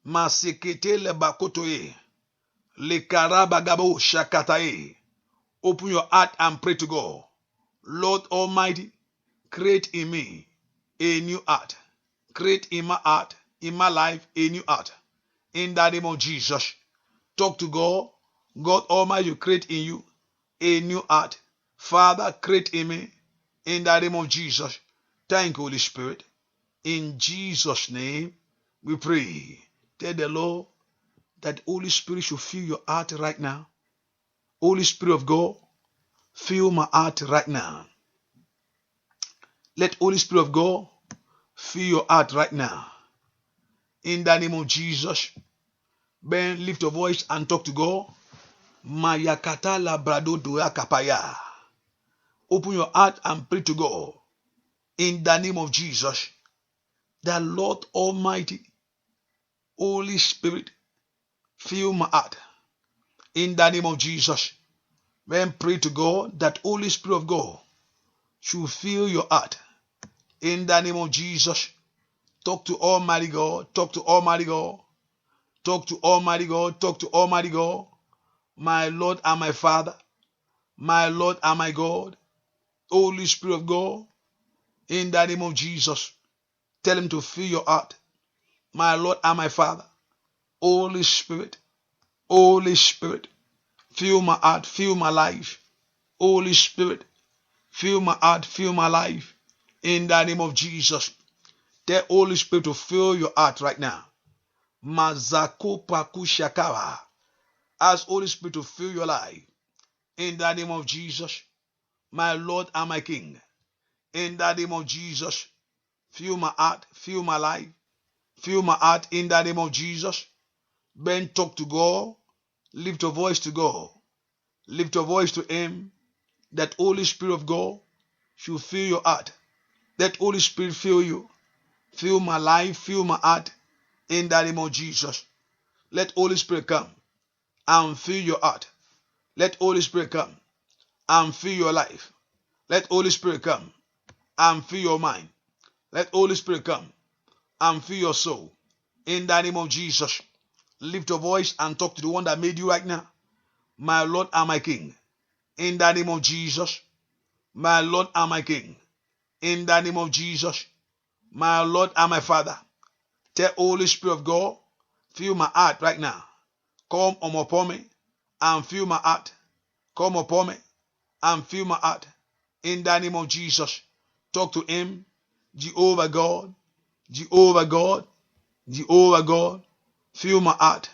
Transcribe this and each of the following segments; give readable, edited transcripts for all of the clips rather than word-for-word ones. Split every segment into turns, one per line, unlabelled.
Masekete le bakotoye. Le karabagabo shakataye. Open your heart and pray to God. Lord Almighty, create in me a new heart. Create in my heart, in my life, a new heart. In the name of Jesus, talk to God. God Almighty, create in you a new heart. Father, create in me. In the name of Jesus. Thank you, Holy Spirit. In Jesus' name, we pray. Tell the Lord that Holy Spirit should fill your heart right now. Holy Spirit of God, fill my heart right now. Let Holy Spirit of God fill your heart right now. In the name of Jesus, Ben, lift your voice and talk to God. Mayakata labrado doya kapaya. Open your heart and pray to God. In the name of Jesus, the Lord Almighty, Holy Spirit, fill my heart. In the name of Jesus, Ben, pray to God that Holy Spirit of God should fill your heart. In the name of Jesus, talk to Almighty God, talk to Almighty God, talk to Almighty God, talk to Almighty God. My Lord and my Father, my Lord and my God, Holy Spirit of God, in the name of Jesus, tell him to fill your heart. My Lord and my Father, Holy Spirit, fill my heart, fill my life. Holy Spirit, fill my heart, fill my life. In the name of Jesus, tell Holy Spirit to fill your heart right now. Mazako paku shakawa. Ask Holy Spirit to fill your life. In the name of Jesus, my Lord and my King. In the name of Jesus, fill my heart, fill my life, fill my heart in the name of Jesus. Ben, talk to God. Lift your voice to God. Lift your voice to him. That Holy Spirit of God should fill your heart. That Holy Spirit fill you. Fill my life, fill my heart in the name of Jesus. Let Holy Spirit come and fill your heart. Let Holy Spirit come and fill your life. Let Holy Spirit come and fill your mind. Let Holy Spirit come and fill your soul. In the name of Jesus, lift your voice and talk to the one that made you right now. My Lord and my King. In the name of Jesus, my Lord and my King. In the name of Jesus, my Lord and my Father. Tell Holy Spirit of God, fill my heart right now. Come upon me and fill my heart. Come upon me and fill my heart. In the name of Jesus, talk to him. Jehovah God, Jehovah God, Jehovah God, fill my heart,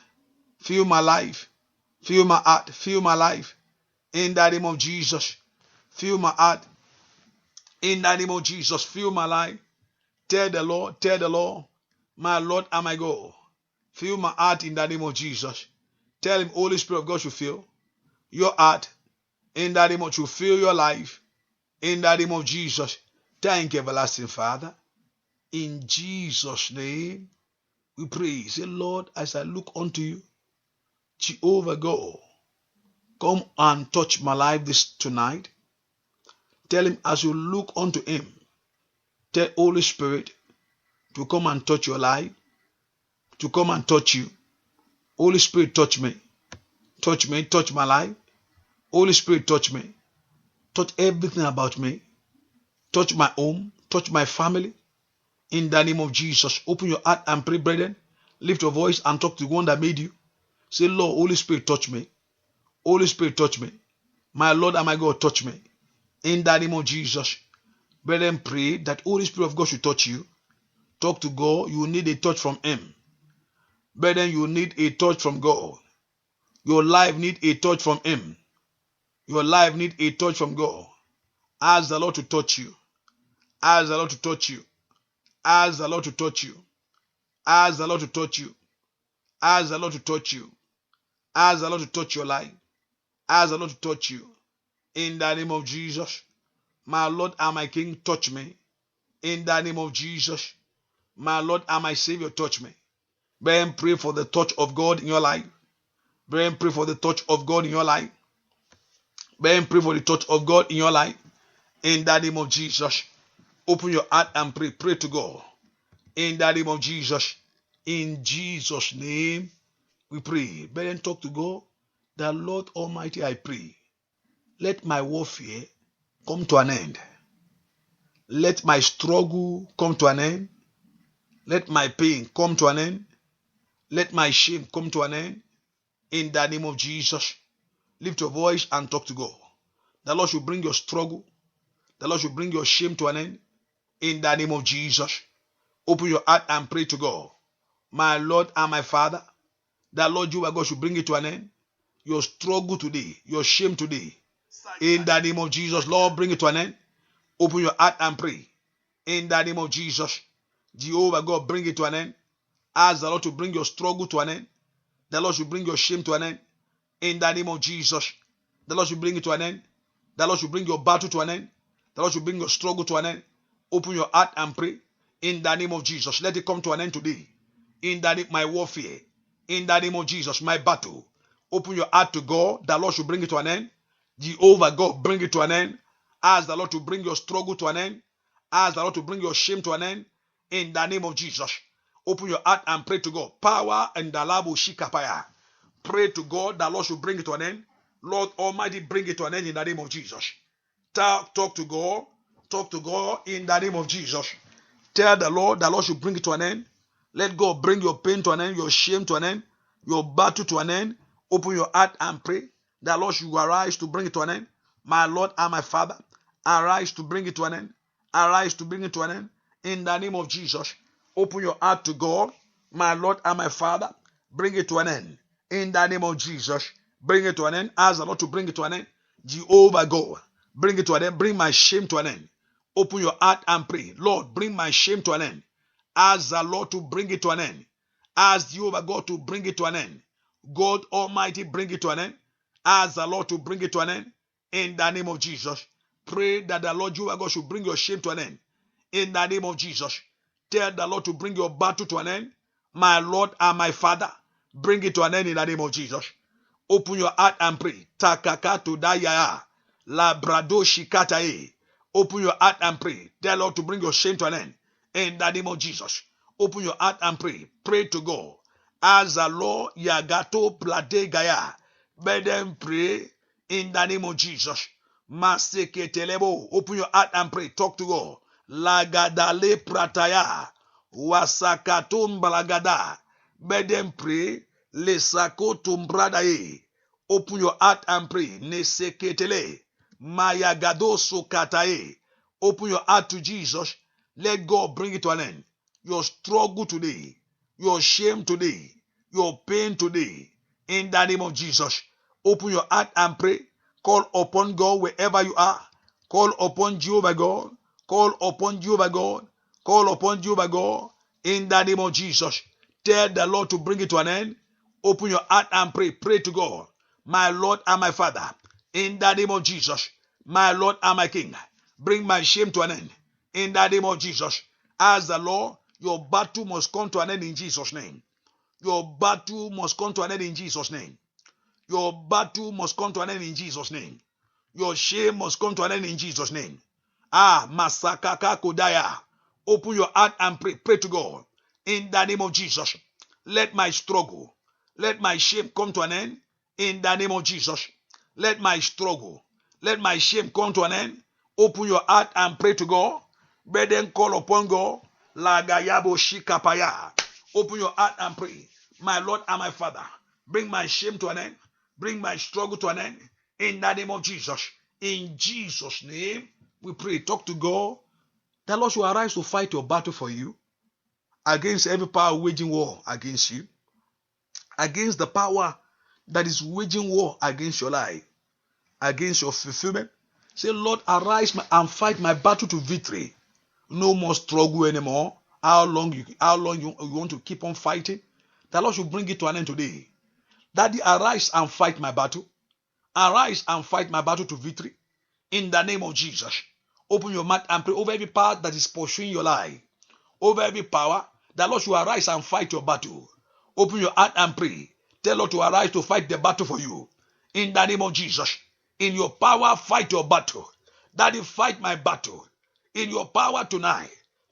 fill my life, fill my heart, fill my life. In the name of Jesus, fill my heart. In the name of Jesus, fill my life. Tell the Lord, my Lord and my God, fill my heart in the name of Jesus. Tell him, Holy Spirit of God should fill your heart. In the name of, should fill your life. In the name of Jesus. Thank you, everlasting Father. In Jesus' name, we pray. Say, Lord, as I look unto you, Jehovah God, come and touch my life this tonight. Tell him as you look unto him, tell Holy Spirit to come and touch your life, to come and touch you. Holy Spirit, touch me, touch my life. Holy Spirit, touch me, touch everything about me, touch my home, touch my family. In the name of Jesus, open your heart and pray, brethren. Lift your voice and talk to the one that made you. Say, Lord, Holy Spirit, touch me. Holy Spirit, touch me. My Lord and my God, touch me. In the name of Jesus, brethren, pray that Holy Spirit of God should touch you. Talk to God. You need a touch from him. Brethren, you need a touch from God. Your life need a touch from him. Your life need a touch from God. Ask the Lord to touch you. Ask the Lord to touch you. Ask the Lord to touch you. Ask the Lord to touch you. Ask the Lord to touch you. Ask the Lord to touch your life. Ask the Lord to touch you. In the name of Jesus, my Lord and my King, touch me. In the name of Jesus, my Lord and my Savior, touch me. Brethren, pray for the touch of God in your life. Brethren, pray for the touch of God in your life. Brethren, pray for the touch of God in your life. In the name of Jesus, open your heart and pray. Pray to God. In the name of Jesus, In Jesus' name we pray. Better talk to God. The Lord Almighty, I pray. Let my warfare come to an end. Let my struggle come to an end. Let my pain come to an end. Let my shame come to an end. In the name of Jesus, lift your voice and talk to God. The Lord should bring your struggle. The Lord should bring your shame to an end. In the name of Jesus, open your heart and pray to God. My Lord and my Father, the Lord you are God should bring it to an end. Your struggle today, your shame today. In the name of Jesus, Lord, bring it to an end. Open your heart and pray. In the name of Jesus, Jehovah God, bring it to an end. Ask the Lord to bring your struggle to an end. The Lord should bring your shame to an end. In the name of Jesus, the Lord should bring it to an end. The Lord should bring your battle to an end. The Lord should bring your struggle to an end. Open your heart and pray. In the name of Jesus, let it come to an end today. In the name, my warfare. In the name of Jesus, my battle. Open your heart to God. The Lord should bring it to an end. Jehovah God, bring it to an end. Ask the Lord to bring your struggle to an end. Ask the Lord to bring your shame to an end. In the name of Jesus, open your heart and pray to God. Power and the labo shikapaya. Pray to God. The Lord should bring it to an end. Lord Almighty, bring it to an end in the name of Jesus. Talk to God. Talk to God in the name of Jesus. Tell the Lord should bring it to an end. Let God bring your pain to an end, your shame to an end, your battle to an end. Open your heart and pray. The Lord should arise to bring it to an end. My Lord and my Father, arise to bring it to an end. Arise to bring it to an end. In the name of Jesus, open your heart to God. My Lord and my Father, bring it to an end. In the name of Jesus, bring it to an end. Ask the Lord to bring it to an end. Jehovah God, bring it to an end. Bring my shame to an end. Open your heart and pray. Lord, bring my shame to an end. Ask the Lord to bring it to an end. Ask Jehovah God to bring it to an end. God Almighty, bring it to an end. Ask the Lord to bring it to an end. In the name of Jesus, pray that the Lord Jehovah God should bring your shame to an end. In the name of Jesus, tell the Lord to bring your battle to an end. My Lord and my Father, bring it to an end in the name of Jesus. Open your heart and pray. Takaka to daya. Labrado shikatae. Open your heart and pray. Tell Lord to bring your shame to an end. In the name of Jesus. Open your heart and pray. Pray to God. As the Lord Yagato Plate Gaya. Let them pray in the name of Jesus. Maseketelebo. Open your heart and pray. Talk to God. Lagadale Prataya. Wasakatum Balagada. Let them pray. Lesako Tumbradae. Open your heart and pray. Neseketele. Mayagado Sokatae. Open your heart to Jesus. Let God bring it to an end. Your struggle today, your shame today, your pain today, in the name of Jesus. Open your heart and pray. Call upon God wherever you are. Call upon Jehovah God. Call upon Jehovah God. Call upon Jehovah God. In the name of Jesus. Tell the Lord to bring it to an end. Open your heart and pray. Pray to God. My Lord and my Father. In the name of Jesus. My Lord and my King. Bring my shame to an end. In the name of Jesus. Ask the Lord, your battle must come to an end in Jesus' name. Your battle must come to an end in Jesus' name. Your battle must come to an end in Jesus' name. Your shame must come to an end in Jesus' name. Masakaka Kodaya. Open your heart and pray. Pray to God. In the name of Jesus. Let my struggle, let my shame come to an end. In the name of Jesus. Let my struggle, let my shame come to an end. Open your heart and pray to God. Then call upon God. Lagayabo Shikapaya. Open your heart and pray. My Lord and my Father, bring my shame to an end. Bring my struggle to an end. In the name of Jesus. In Jesus' name, we pray. Talk to God. The Lord should arise to fight your battle for you. Against every power waging war against you. Against the power that is waging war against your life. Against your fulfillment. Say, Lord, arise and fight my battle to victory. No more struggle anymore. How long you want to keep on fighting? The Lord should bring it to an end today. Daddy, arise and fight my battle. Arise and fight my battle to victory. In the name of Jesus. Open your mouth and pray over every power that is pursuing your life. Over every power, the Lord should arise and fight your battle. Open your heart and pray. Tell Lord to arise to fight the battle for you. In the name of Jesus. In your power, fight your battle. Daddy, fight my battle. In your power tonight,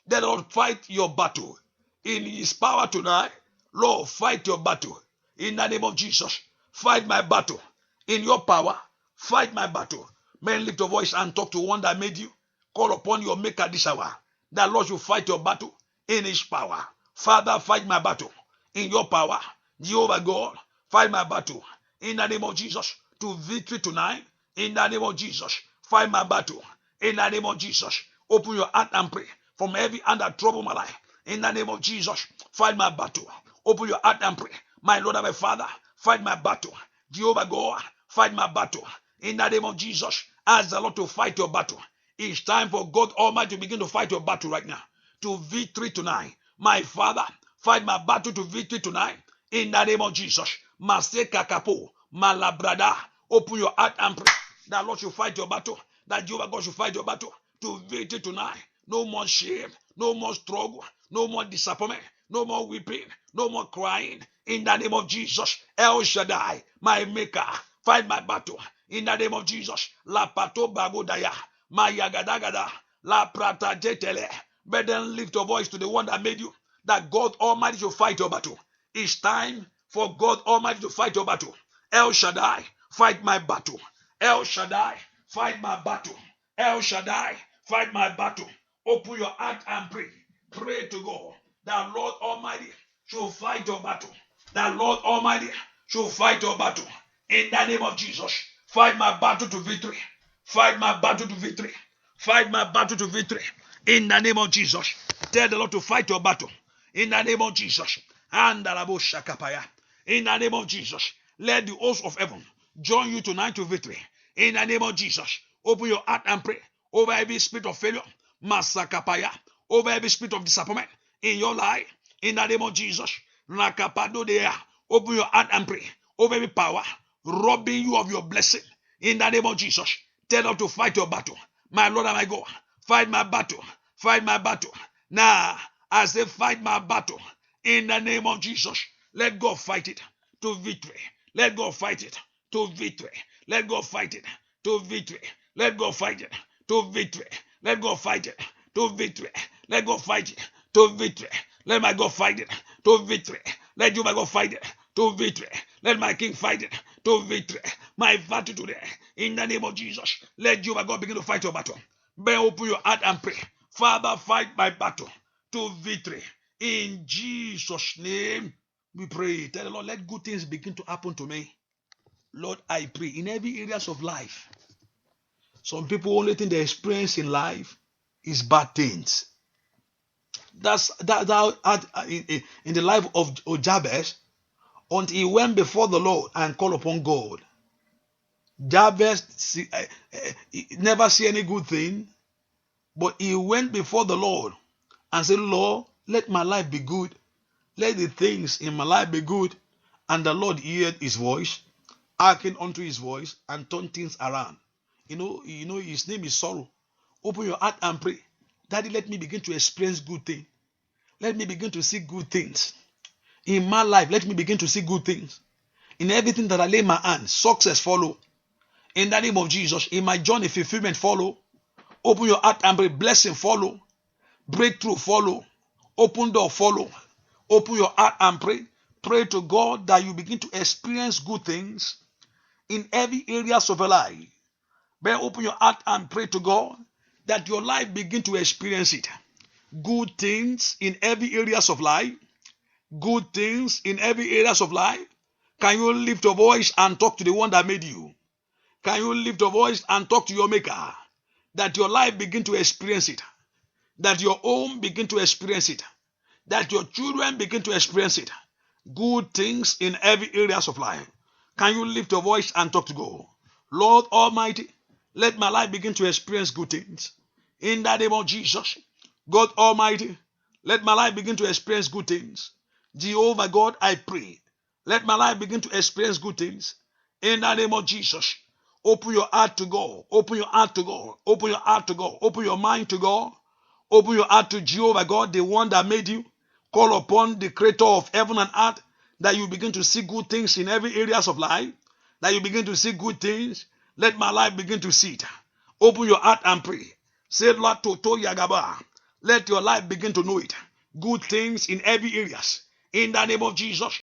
the Lord fight your battle. in his power tonight. Lord, fight your battle in the name of Jesus. Fight my battle in your power. Fight my battle. Men, lift your voice and talk to one that made you. Call upon your maker this hour. That Lord should fight your battle in his power. Father, fight my battle in your power. Jehovah God, fight my battle in the name of Jesus to victory tonight. In the name of Jesus, fight my battle in the name of Jesus. Open your heart and pray from every hand that trouble my life. In the name of Jesus, fight my battle. Open your heart and pray. My Lord and my Father, fight my battle. Jehovah God, fight my battle. In the name of Jesus, ask the Lord to fight your battle. It's time for God Almighty to begin to fight your battle right now. To victory tonight. My Father, fight my battle to victory tonight. In the name of Jesus. Maseka kapo, malabrada. Open your heart and pray. That Lord should fight your battle. That Jehovah God should fight your battle to victory tonight. No more shame, no more struggle, no more disappointment, no more weeping, no more crying. In the name of Jesus, El Shaddai, my maker, fight my battle. In the name of Jesus, La Pato Bagodaya, my Yagadagada, La Prata Jetele. But then lift your voice to the one that made you. That God Almighty should fight your battle. It's time for God Almighty to fight your battle. El Shaddai, fight my battle. El Shaddai, fight my battle. El Shaddai, fight my battle. Open your heart and pray. Pray to God that Lord Almighty should fight your battle. That Lord Almighty should fight your battle. In the name of Jesus, fight my battle to victory. Fight my battle to victory. Fight my battle to victory. In the name of Jesus, tell the Lord to fight your battle. In the name of Jesus. In the name of Jesus, let the host of heaven join you tonight to victory. In the name of Jesus, open your heart and pray over every spirit of failure, masakapaya, over every spirit of disappointment in your life. In the name of Jesus, open your heart and pray over every power robbing you of your blessing. In the name of Jesus, tell them to fight your battle. My Lord and my God, fight my battle. Fight my battle. Now, I say fight my battle. In the name of Jesus, let God fight it to victory. Let God fight it to victory. Let God fight it to victory. Let God fight it to victory. Let God fight it to victory. Let God fight it to victory. Let my God fight it to victory. Let you, my God, fight it to victory. Let my King fight it to victory. My battle today, in the name of Jesus, let you, my God, begin to fight your battle. Then open your heart and pray. Father, fight my battle to victory. In Jesus' name, we pray. Tell the Lord, let good things begin to happen to me. Lord, I pray in every areas of life. Some people only think they experience in life is bad things. That's in the life of Jabez, until he went before the Lord and called upon God. Jabez never see any good thing, but he went before the Lord and said, Lord, let my life be good. Let the things in my life be good. And the Lord heard his voice, hearkened unto his voice, and turned things around. You know, his name is sorrow. Open your heart and pray. Daddy, let me begin to experience good things. Let me begin to see good things. In my life, let me begin to see good things. In everything that I lay my hand, success follow. In the name of Jesus, in my journey, fulfillment follow. Open your heart and pray. Blessing follow. Breakthrough follow. Open door follow. Open your heart and pray. Pray to God that you begin to experience good things in every areas of your life. Then open your heart and pray to God that your life begin to experience it. Good things in every areas of life. Good things in every areas of life. Can you lift your voice and talk to the one that made you? Can you lift your voice and talk to your maker? That your life begin to experience it. That your home begin to experience it. That your children begin to experience it. Good things in every areas of life. Can you lift your voice and talk to God? Lord Almighty, let my life begin to experience good things. In the name of Jesus, God Almighty, let my life begin to experience good things. Jehovah God, I pray. Let my life begin to experience good things. In the name of Jesus, open your heart to God. Open your heart to God. Open your heart to God. Open your mind to God. Open your heart to Jehovah God, the one that made you. Call upon the creator of heaven and earth, that you begin to see good things in every areas of life. That you begin to see good things. Let my life begin to see it. Open your heart and pray. Say, Lord, Toto Yagaba. Let your life begin to know it. good things in every areas. In the name of Jesus.